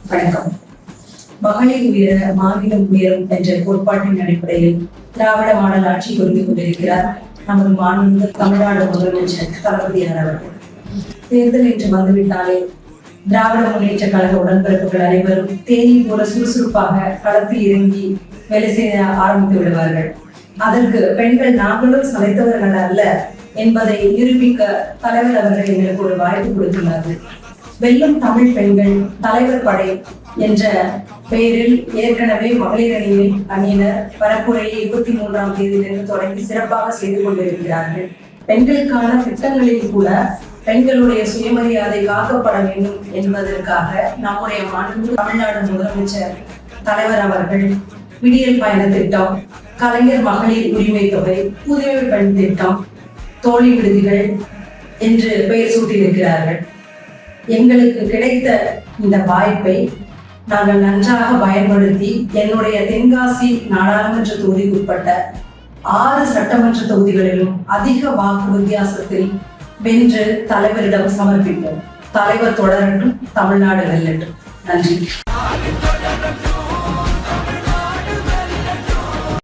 வணக்கம். மகளிர் உயர மாநிலம் உயரும் என்ற கோட்பாட்டின் அடிப்படையில் திராவிட மாடல் ஆட்சி புரிந்து கொண்டிருக்கிறார் நமது மாநில தமிழ்நாடு முதலமைச்சர் தளபதியார் அவர்கள். தேர்தல் என்று வந்துவிட்டாலே திராவிட முன்னேற்ற கழக உடன்பிறப்புகள் அனைவரும் தேனி போல சுறுசுறுப்பாக களத்தில் இறங்கி வேலை செய்ய ஆரம்பித்து விடுவார்கள். அதற்கு பெண்கள் நாங்களும் சளைத்தவர்கள் அல்ல என்பதை நிரூபிக்க தலைவர் அவர்கள் எங்களுக்கு ஒரு வாய்ப்பு கொடுத்துள்ளார்கள். வெல்லும் தமிழ் பெண்கள் தலைவர் படை என்ற பெயரில் ஏற்கனவே மகளிர் அணியினர் பரப்புரையை 23ஆம் தேதியிலிருந்து தொடங்கி சிறப்பாக செய்து கொண்டிருக்கிறார்கள். பெண்களுக்கான திட்டங்களில் கூட பெண்களுடைய சுயமரியாதை காக்கப்பட வேண்டும் என்பதற்காக நம்முடைய மாநில தமிழ்நாடு முதலமைச்சர் தலைவர் அவர்கள் விடியல் பயண திட்டம், கலைஞர் மகளிர் உரிமை தொகை, புதுமை பெண் திட்டம், தோழி விடுதிகள் என்று பெயர் சூட்டியிருக்கிறார்கள். எங்களுக்கு கிடைத்த இந்த வாய்ப்பை நாங்கள் நன்றாக பயன்படுத்தி என்னுடைய தென்காசி நாடாளுமன்ற தொகுதிக்குட்பட்ட 6 சட்டமன்ற தொகுதிகளிலும் அதிக வாக்கு வித்தியாசத்தில் வென்று தலைவரிடம் சமர்ப்பிப்போம். தலைவர் தொடரட்டும், தமிழ்நாடு வெல்லட்டும். நன்றி.